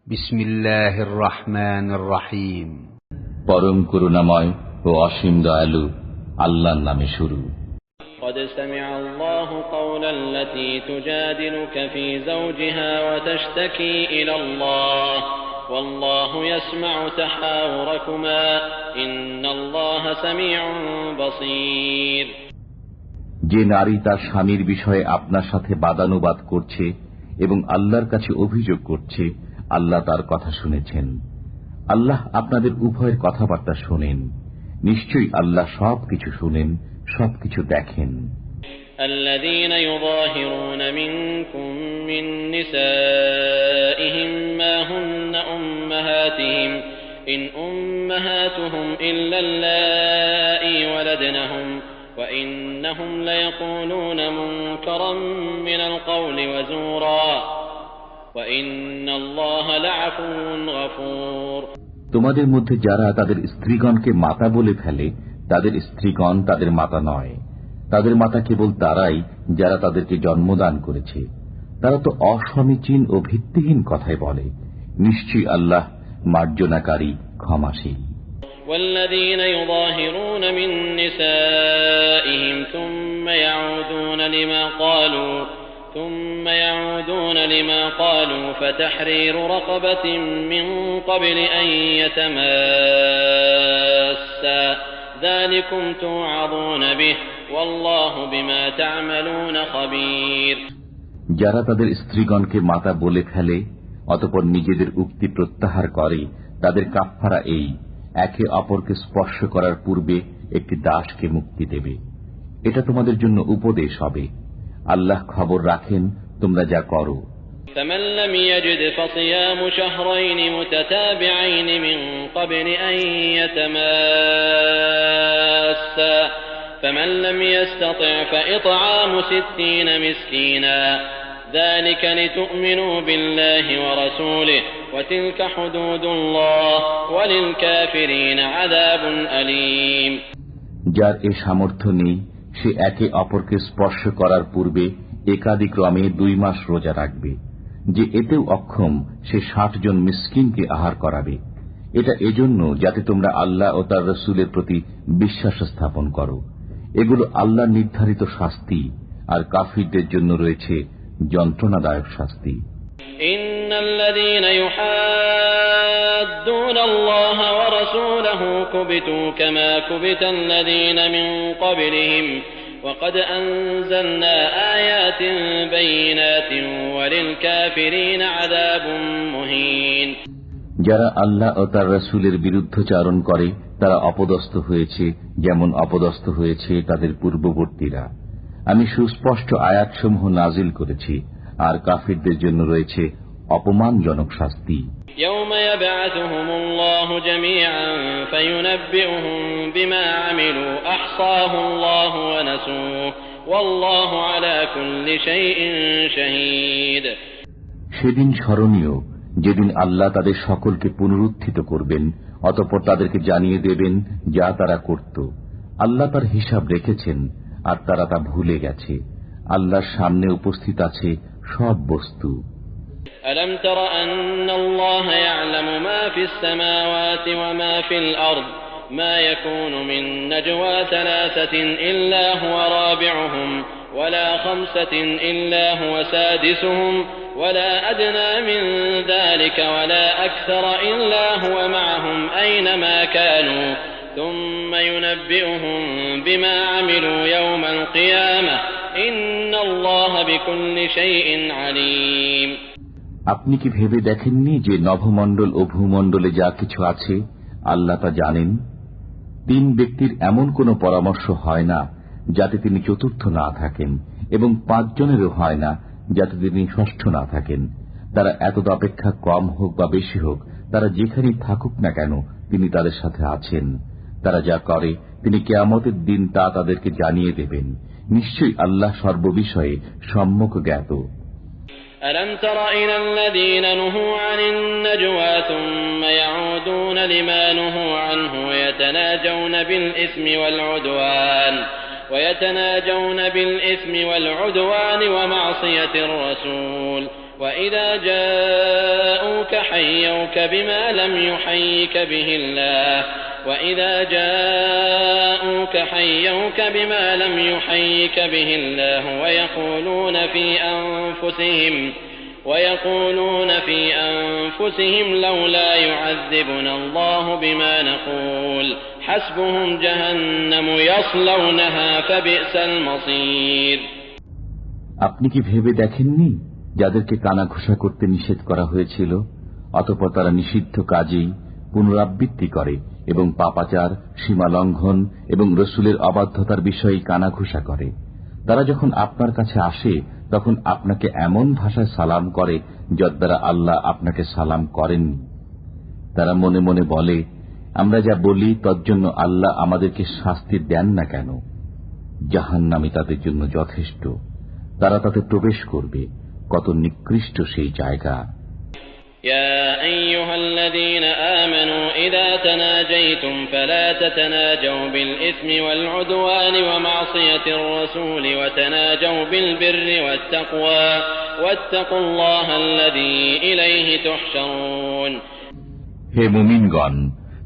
বিসমিল্লাহির রহমানির রহিম। পরম করুণাময় ও অসীম দয়ালু আল্লাহর নামে শুরু। قد سمع الله قول التي تجادلك في زوجها وتشتكي إلى الله والله يسمع تحاوركما إن الله سميع بصير। যে নারী তার স্বামীর বিষয়ে আপনার সাথে বাদানুবাদ করছে এবং আল্লাহর কাছে অভিযোগ করছে, আল্লাহ তার কথা শুনেছেন। আল্লাহ আপনাদের উভয়ের কথাবার্তা শোনেন। নিশ্চয়ই আল্লাহ সবকিছু শুনেন, সবকিছু দেখেন। الذين يظاهرون منكم من نسائهم ما هن أمهاتهم إن أمهاتهم إلا اللائي ولدنهم وإنهم ليقولون منكرا من القول وزورا وإن الله لعفو غفور। তোমাদের মধ্যে যারা তাদের স্ত্রীগণকে মাতা বলে ফেলে, তাদের স্ত্রীগণ তাদের মাতা নয়। তাদের মাতা কেবল তারাই যারা তাদেরকে জন্মদান করেছে। তারা তো অসমীচীন ও ভিত্তিহীন কথাই বলে। নিশ্চয়ই আল্লাহ মার্জনাকারী, ক্ষমাশীল। والذين يظاهرون من نسائهم ثم يعودون لما قالوا فتحرير رقبة من قبل أن يتماسا ذلكم توعظون به والله بما تعملون خبير। যারা তাদের স্ত্রীগণকে মাতা বলে ফেলে অতঃপর নিজেদের উক্তি প্রত্যাহার করে, তাদের কাফফারা এই: একে অপরকে স্পর্শ করার পূর্বে একটি দাসকে মুক্তি দেবে। এটা তোমাদের জন্য উপদেশ হবে। আল্লাহ খবর রাখেন তোমরা যা করো। فمن لم يجد فصيام شهرين متتابعين من قبل أن يتماسا فمن لم يستطع فإطعام 60 مسكينا ذلك لتؤمنوا بالله ورسوله وتلك حدود الله وللكافرين عذاب أليم। যার এ সামর্থ্য নেই সে একে অপরকে স্পর্শ করার পূর্বে একাদিক্রমে 2 মাস রোজা রাখবে। যে এতেও অক্ষম সে 60 জন মিসকিনকে আহার করাবে। এটা এজন্য যাতে তোমরা আল্লাহ ও তার রাসূলের প্রতি বিশ্বাস স্থাপন করো। এগুলো আল্লাহর নির্ধারিত শাস্তি, আর কাফিরদের জন্য রয়েছে যন্ত্রণাদায়ক শাস্তি। ইন্নাল্লাযীনা ইউহাদ্দুনা আল্লাহ ওয়া রাসূলাহু কুবিতু কামা কুবিতাল্লাযীনা মিন ক্বাবলিহিম ওয়া ক্বাদ আনজালনা আয়াতিন বাইয়িনাতিন ওয়া লিল কাফিরিনা আযাবুম মুহিন। যারা আল্লাহ ও তার রাসূলের বিরুদ্ধচারণ করে তারা অপদস্থ হয়েছে যেমন অপদস্থ হয়েছে তাদের পূর্ববর্তীরা। আমি সুস্পষ্ট আয়াতসমূহ নাজিল করেছি, আর কাফিরদের জন্য রয়েছে অপমানজনক শাস্তি। ইয়াওমা ইয়াবআসুহুমুল্লাহু জামিআন ফায়ুনাব্বিউহুম বিমা আমিলু আহসাহুল্লাহু ওয়া নাসূহু ওয়াল্লাহু আলা কুল্লি শাইইন শাহীদ। সেদিন স্মরণীয় যেদিন আল্লাহ তাদের সকলকে পুনরুত্থিত করবেন, অতঃপর তাদেরকে জানিয়ে দেবেন যা তারা করত। আল্লাহ তার হিসাব রেখেছেন আর তারা তা ভুলে গেছে। আল্লাহর সামনে উপস্থিত আছে সব বস্তু। আলম তারা আন্নাল্লাহা ইয়ালামু মা ফিস সামাওয়াতি ওয়া মা ফিল আরদ মা ইয়াকুনু মিন নাজওয়া থালাসাতিন ইল্লা হুয়া রাবিউহুম ওয়ালা খামসাতিন ইল্লা হুয়া সাদিসুহুম ওয়ালা আদনা মিন যালিকা ওয়ালা আকসারা ইল্লা হুয়া মা'আহুম আইনামা কানু ثم ينبئهم بما عملوا يوم القيامة إن الله بكل شيء عليم। আপনি কি ভেবে দেখেননি যে নভমণ্ডল ও ভূমণ্ডলে যা কিছু আছে আল্লাহ তা জানেন? 3 ব্যক্তির এমন কোনো পরামর্শ হয় না যাতে তিনি চতুর্থ না থাকেন, এবং 5 জনেরও হয় না যাতে তিনি ষষ্ঠ না থাকেন। তারা এতদ অপেক্ষা কম হোক বা বেশি হোক, তারা যেখানেই থাকুক না কেন তিনি তাদের সাথে আছেন। তারা যা করে তিনি কিয়ামতের দিন তা তাদেরকে জানিয়ে দেবেন। নিশ্চয়ই আল্লাহ সর্ববিষয়ে সম্যক জ্ঞাত। ألم تر إلى الذين نهوا عن النجوى ثم يعودون لما نهوا عنه ويتناجون بالإثم والعدوان ومعصية الرسول وإذا جاءوك حيوك بما لم يحيك به الله وإذا جاءوك حيوك بما لم يحيك به الله ويقولون في أنفسهم لولا يعذبنا الله بما نقول حسبهم جهنم يصلونها فبئس المصير. আপনি কি ভেবে দেখেননি যাদেরকে কানাঘুষা করতে নিষেধ করা হয়েছিল অতঃপর তারা নিষিদ্ধ কাজেই পুনরাবৃত্তি করে এবং পাপাচার, সীমালঙ্ঘন এবং রসুলের অবাধ্যতার বিষয়ে কানাঘুষা করে। তারা যখন আপনার কাছে আসে তখন আপনাকে এমন ভাষায় সালাম করে যার দ্বারা আল্লাহ আপনাকে সালাম করেননি। তারা মনে মনে বলে, আমরা যা বলি তজ্জন্য আল্লাহ আমাদেরকে শাস্তি দেন না কেন? জাহান্নামই তাদের জন্য যথেষ্ট, তারা তাতে প্রবেশ করবে। কত নিকৃষ্ট সেই জায়গা। يا أيها الذين آمنوا إذا تناجيتم فلا تتناجوا بالإثم والعدوان ومعصية الرسول وتناجوا بالبر والتقوى واتقوا الله الذي إليه تحشرون. হে মুমিনগণ,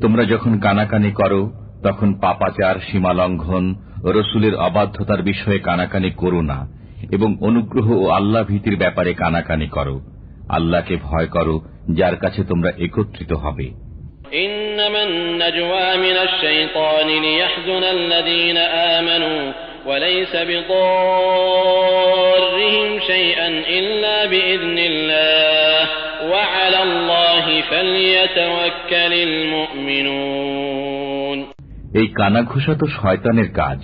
তোমরা যখন কানাকানি করো তখন পাপাচার, সীমালঙ্ঘন ও রসুলের অবাধ্যতার বিষয়ে কানাকানি করো না এবং অনুগ্রহ ও আল্লাহ ভীতির ব্যাপারে কানাকানি করো। আল্লাহকে ভয় করো যার কাছে তোমরা একত্রিত হবে। إنما النجوى من الشيطان ليحزن الذين آمنوا وليس بضارهم شيئا إلا بإذن الله وعلى الله فليتوكل المؤمنون. এই কানাঘুষা তো শয়তানের কাজ,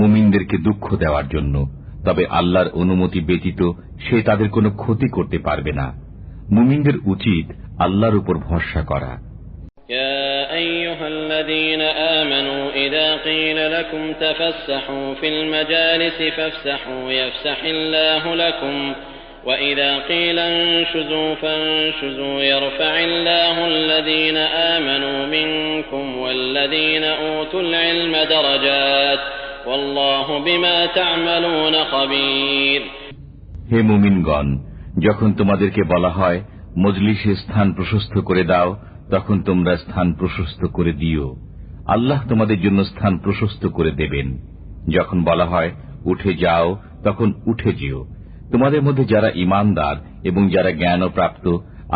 মুমিনদেরকে দুঃখ দেওয়ার জন্য, তবে আল্লাহর অনুমতি ব্যতীত সে তাদের কোনো ক্ষতি করতে পারবে না। মুমিনদের উচিত আল্লাহর উপর ভরসা করা। يا أيها الذين آمنوا إذا قيل لكم تفسحوا في المجالس فافسحوا يفسح الله لكم وإذا قيل انشزوا فانشزوا يرفع الله الذين آمنوا منكم والذين أوتوا العلم درجات والله بما تعملون خبير. হে মুমিনগণ, যখন তোমাদেরকে বলা হয় মজলিসে স্থান প্রশস্ত করে দাও তখন তোমরা স্থান প্রশস্ত করে দিও, আল্লাহ তোমাদের জন্য স্থান প্রশস্ত করে দেবেন। যখন বলা হয় উঠে যাও তখন উঠে যেও। তোমাদের মধ্যে যারা ঈমানদার এবং যারা জ্ঞানপ্রাপ্ত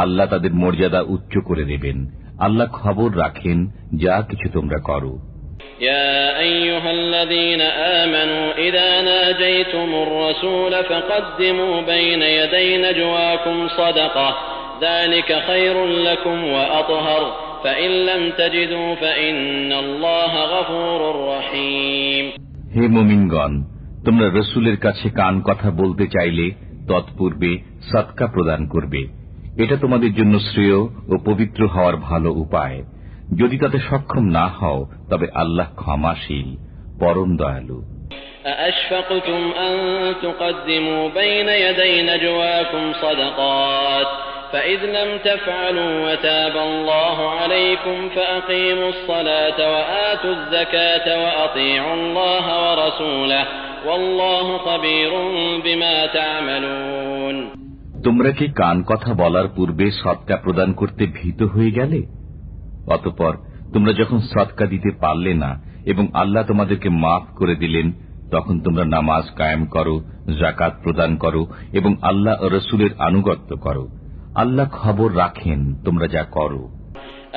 আল্লাহ তাদের মর্যাদা উচ্চ করে দেবেন। আল্লাহ খবর রাখেন যা কিছু তোমরা করো। يا أيها الذين آمنوا إذا ناجيتم الرسول فقدموا بين يدي نجواكم صدقة ذلك خير لكم وأطهر فإن لم تجدوا فإن الله غفور رحيم. হে মুমিনগণ, তোমরা রসুলের কাছে কান কথা বলতে চাইলে তৎপূর্বে সদকা প্রদান করবে। এটা তোমাদের জন্য শ্রেয় ও পবিত্র হওয়ার ভালো উপায়। যদি তাতে সক্ষম না হও তবে আল্লাহ ক্ষমাশীল, পরম দয়ালু। أأشفقتم أن تقدموا بين يدي نجواكم صدقات فإذ لم تفعلوا وتاب الله عليكم فأقيموا الصلاة وآتوا الزكاة وأطيعوا الله ورسوله والله خبير بما تعملون. তোমরা কি কান কথা বলার পূর্বে সদকা প্রদান করতে ভীত হয়ে গেলে? অতঃপর তোমরা যখন সদকা দিতে পারলে না এবং আল্লাহ তোমাদেরকে মাফ করে দিলেন তখন তোমরা নামাজ কায়েম করো, যাকাত প্রদান করো এবং আল্লাহ ও রসুলের আনুগত্য করো। আল্লাহ খবর রাখেন তোমরা যা করো।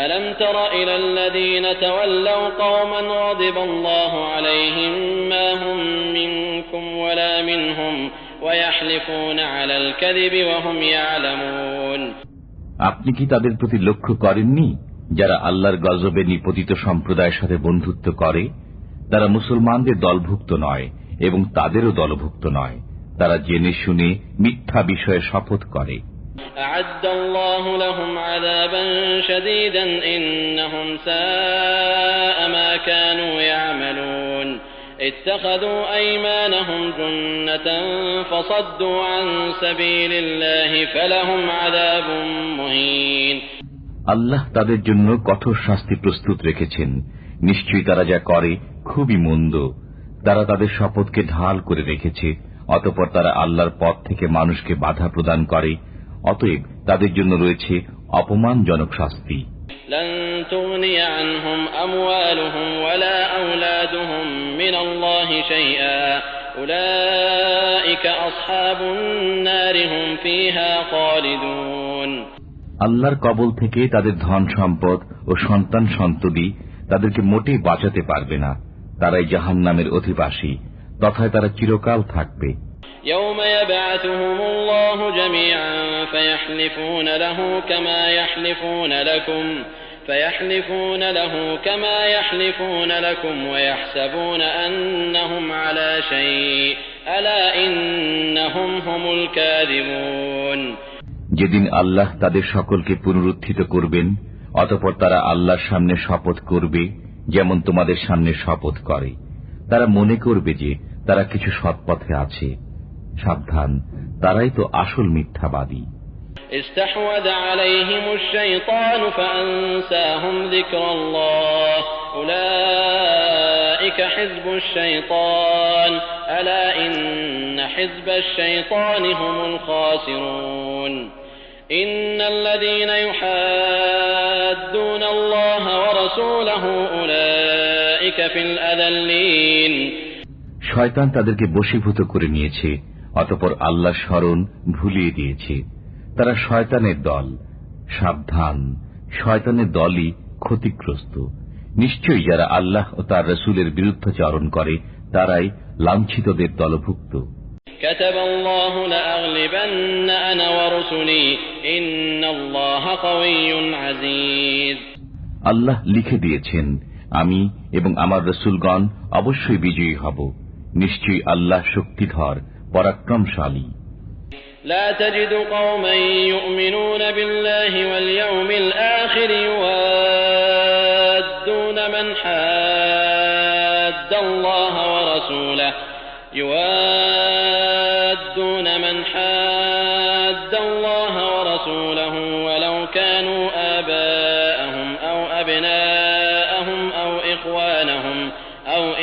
ألم تر إلى الذين تولوا قوما غضب الله عليهم ما هم منكم ولا منهم ويحلفون على الكذب وهم يعلمون. আপনি কি তাদের প্রতি লক্ষ্য করেননি যারা আল্লাহর গজবে নিপতিত সম্প্রদায়ের সাথে বন্ধুত্ব করে? তারা মুসলমানদের দলভুক্ত নয় এবং তাদেরও দলভুক্ত নয়। তারা জেনে শুনে মিথ্যা বিষয়ে শপথ করে। أعد الله لهم عذابا شديدا إنهم ساء ما كانوا يعملون اتخذوا أيمانهم جنة فصدوا عن سبيل الله فلهم عذاب مهين. আল্লাহ তাদের জন্য কঠোর শাস্তি প্রস্তুত রেখেছেন। নিশ্চয়ই তারা যা করে খুবই মন্দ। তারা তাদের শপথকে ঢাল করে রেখেছে, অতঃপর তারা আল্লাহর পথ থেকে মানুষকে বাধা প্রদান করে, অতএব তাদের জন্য রয়েছে অপমানজনক শাস্তি। لن تغني عنهم أموالهم ولا أولادهم من الله شيئا أولئك أصحاب النار هم فيها خالدون। আল্লাহর কবল থেকে তাদের ধন সম্পদ ও সন্তান সন্ততি তাদেরকে মোটেই বাঁচাতে পারবে না। তারাই জাহান্নামের অধিবাসী, তথায় তারা চিরকাল থাকবে। يوم يبعثهم الله جميعا فيحلفون له كما يحلفون لكم ويحسبون أنهم على شيء ألا إنهم هم الكاذبون। যেদিন আল্লাহ তাদের সকলকে পুনরুত্থিত করবেন, অতঃপর তারা আল্লাহর সামনে শপথ করবে যেমন তোমাদের সামনে শপথ করে। তারা মনে করবে যে তারা কিছু সৎপথে আছে। সাবধান, তারাই তো আসল মিথ্যাবাদী। استحوذ عليهم الشيطان فأنساهم ذكر الله أولئك حزب الشيطان ألا إن حزب الشيطان هم الخاسرون إن الذين يحادون الله ورسوله أولئك في الأذلين। শয়তান তাদেরকে বশীভূত করে নিয়েছে, অতঃপর আল্লাহর স্মরণ ভুলিয়ে দিয়েছে। তারা শয়তানের দল। সাবধান, শয়তানের দলই ক্ষতিগ্রস্ত। নিশ্চয়ই যারা আল্লাহ ও তার রাসূলের বিরুদ্ধাচরণ করে তারাই লাঞ্ছিতদের দলভুক্ত। কাতাবাল্লাহু লাআগলিবান্না আনা ওয়া রুসুলি ইন্নাল্লাহা কাওয়িয়্যুন আযীজ। আল্লাহ লিখে দিয়েছেন, আমি এবং আমার রাসূলগণ অবশ্যই বিজয়ী হব। নিশ্চয়ই আল্লাহ শক্তিধর, পরাক্রমশালী। لا تجد قوما يؤمنون بالله واليوم الآخر يوادون من حاد الله ورسوله ولو كانوا آباءهم أو أبناءهم أو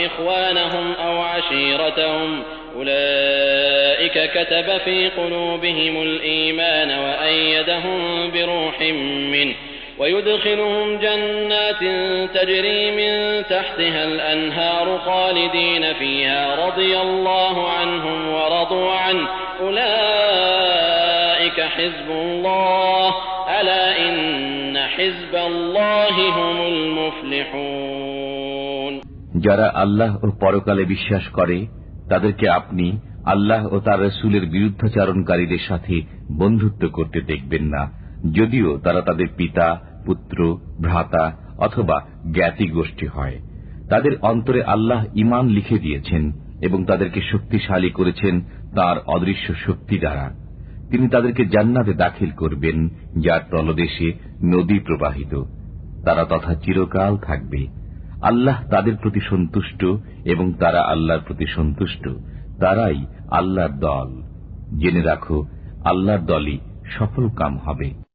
إخوانهم أو عشيرتهم أولئك كتب في قلوبهم الإيمان وأيدهم بروح منه ويدخلهم جنات تجري من تحتها الأنهار خالدين فيها رضي الله عنهم ورضوا عنه أولئك حزب الله ألا إن حزب الله هم المفلحون। যারা আল্লাহ ও পরকালে বিশ্বাস করে তাদেরকে আপনি আল্লাহ ও তার রাসূলের বিরুদ্ধাচরণকারীদের সাথে বন্ধুত্ব করতে দেখবেন না, যদিও তারা তাদের পিতা, পুত্র, ভ্রাতা অথবা জ্ঞাতি গোষ্ঠী হয়। তাদের অন্তরে আল্লাহ ঈমান লিখে দিয়েছেন এবং তাদেরকে শক্তিশালী করেছেন তার অদৃশ্য শক্তি দ্বারা। তিনি তাদেরকে জান্নাতে দাখিল করবেন, যার তলদেশে নদী প্রবাহিত। তারা তথা চিরকাল থাকবে। আল্লাহ তাদের প্রতি সন্তুষ্ট এবং তারা আল্লাহর প্রতি সন্তুষ্ট। তারাই আল্লাহর দল। জেনে রাখো, আল্লাহর দলই সফল কাম হবে।